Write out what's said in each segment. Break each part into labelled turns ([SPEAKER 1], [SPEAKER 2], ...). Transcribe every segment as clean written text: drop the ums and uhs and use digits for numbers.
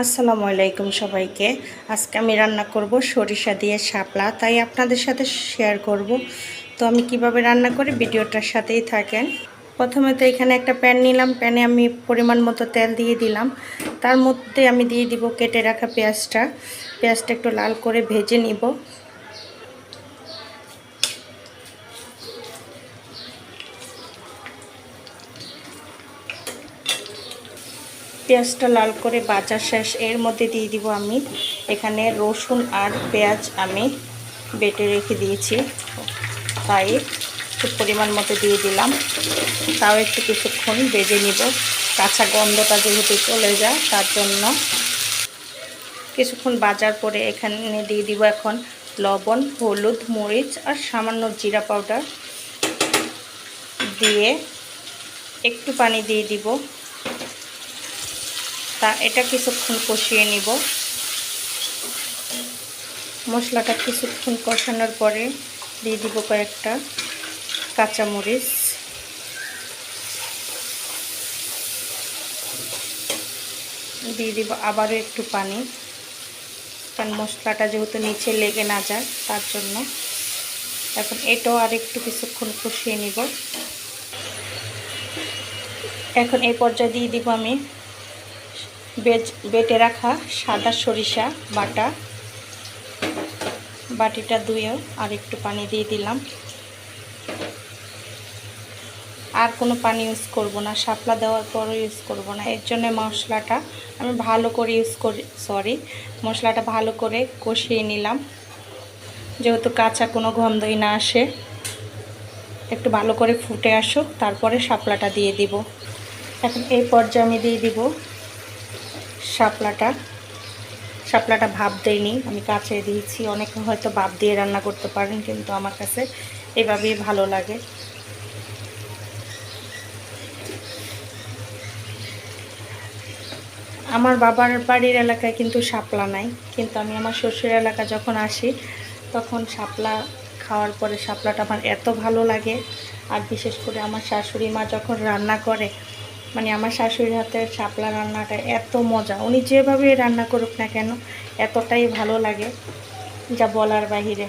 [SPEAKER 1] আসসালামু আলাইকুম সবাইকে। আজকে আমি রান্না করব সরিষা দিয়ে শাপলা, তাই আপনাদের সাথে শেয়ার করব। তো আমি কিভাবে রান্না করি ভিডিওটার সাথেই থাকেন। প্রথমে তো এখানে একটা প্যান নিলাম, প্যানে আমি পরিমাণ মতো তেল দিয়ে দিলাম। তার মধ্যে আমি দিয়ে দিব কেটে রাখা পেঁয়াজটা একটু লাল করে ভেজে নিব। পেঁয়াজটা লাল করে ভাজা শেষ, এর মধ্যে দিয়ে দিব আমি এখানে রসুন আর পেঁয়াজ আমি বেটে রেখে দিয়েছি, তাই একটু পরিমাণ মতো দিয়ে দিলাম। তাও একটু কিছুক্ষণ ভেজে নিব, কাঁচা গন্ধটা যেহেতু চলে যায় তার জন্য। কিছুক্ষণ ভাজার পরে এখানে দিয়ে দিব এখন লবণ, হলুদ, মরিচ আর সামান্য জিরা পাউডার দিয়ে একটু পানি দিয়ে দিব। এটা কিছুক্ষণ কষিয়ে নিব। মশলাটা কিছুক্ষণ কষানোর পরে দিয়ে দিব কয়েকটা কাঁচামরিচ, দিয়ে দিব আবারও একটু পানি, কারণ মশলাটা যেহেতু নিচে লেগে না যায় তার জন্য। এখন এটাও আর একটু কিছুক্ষণ কষিয়ে নিব। এখন এই পর্যায়ে দিয়ে দিব আমি বেটে রাখা সাদা সরিষা বাটা, বাটিটা ধুয়েও আর একটু পানি দিয়ে দিলাম। আর কোনো পানি ইউজ করব না, শাপলা দেওয়ার পরও ইউজ করব না। এর জন্য মশলাটা আমি ভালো করে মশলাটা ভালো করে কষিয়ে নিলাম, যেহেতু কাঁচা কোনো গন্ধই না আসে। একটু ভালো করে ফুটে আসুক, তারপরে শাপলাটা দিয়ে দিব। এখন এই পর্যায়ে আমি দিয়ে দিব শাপলাটা ভাপ দেইনি, আমি কাঁচে দিয়েছি। অনেকে হয়তো ভাপ দিয়ে রান্না করতে পারেন, কিন্তু আমার কাছে এভাবেই ভালো লাগে। আমার বাবার বাড়ির এলাকায় কিন্তু শাপলা নাই, কিন্তু আমি আমার শ্বশুর এলাকা যখন আসি তখন শাপলা খাওয়ার পরে শাপলাটা আমার এত ভালো লাগে। আর বিশেষ করে আমার শাশুড়ি মা যখন রান্না করে, মানে আমার শাশুড়ির হাতের শাপলা রান্নাটা এত মজা, উনি যেভাবে রান্না করুক না কেন এতটাই ভালো লাগে যা বলার বাহিরে।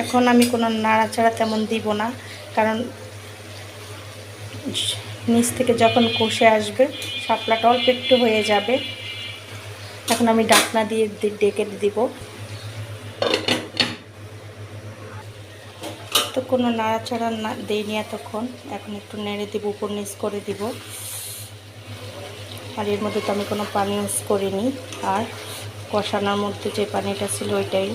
[SPEAKER 1] এখন আমি কোনো নাড়াচাড়া তেমন দিব না, কারণ নিচ থেকে যখন কষে আসবে শাপলাটা অল্প একটু হয়ে যাবে। এখন আমি ঢাকনা দিয়ে ডেকে দিব। তো কোনো নাড়াচাড়া না দেইনি এতক্ষণ। এখন একটু নেড়ে দিব, উপর নিচ করে দিব। আর এর মধ্যে তো আমি কোনো পানি ইউজ করিনি, আর কষানোর মধ্যে যে পানিটা ছিল ওইটাই।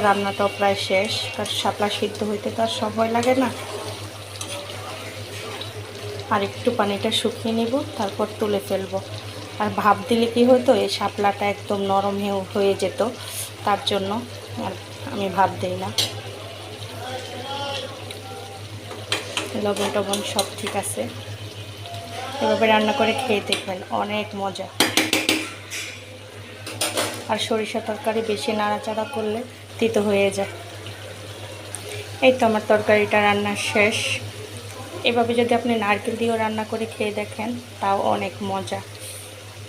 [SPEAKER 1] রান্নাটাও প্রায় শেষ, কারণ শাপলা সিদ্ধ হইতে তো আর সময় লাগে না। আর একটু পানিটা শুকিয়ে নেব, তারপর তুলে ফেলবো। আর ভাপ দিলে কি হতো, এই শাপলাটা একদম নরম হয়ে যেত, তার জন্য আর আমি ভাপ দিই না। লবণ টবণ সব ঠিক আছে। এভাবে রান্না করে খেয়ে দেখবেন, অনেক মজা। আর সরিষা তরকারি বেশি নাড়াচাড়া করলে তিতো হয়ে যায়। এই তো আমার তরকারিটা রান্না শেষ। এভাবে যদি আপনি নারকেল দিয়েও রান্না করে খেয়ে দেখেন তাও অনেক মজা।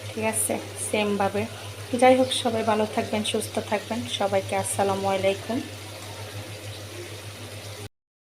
[SPEAKER 1] ঠিক আছে, সেমভাবে। যাই হোক, সবাই ভালো থাকবেন, সুস্থ থাকবেন। সবাইকে আসসালামু আলাইকুম।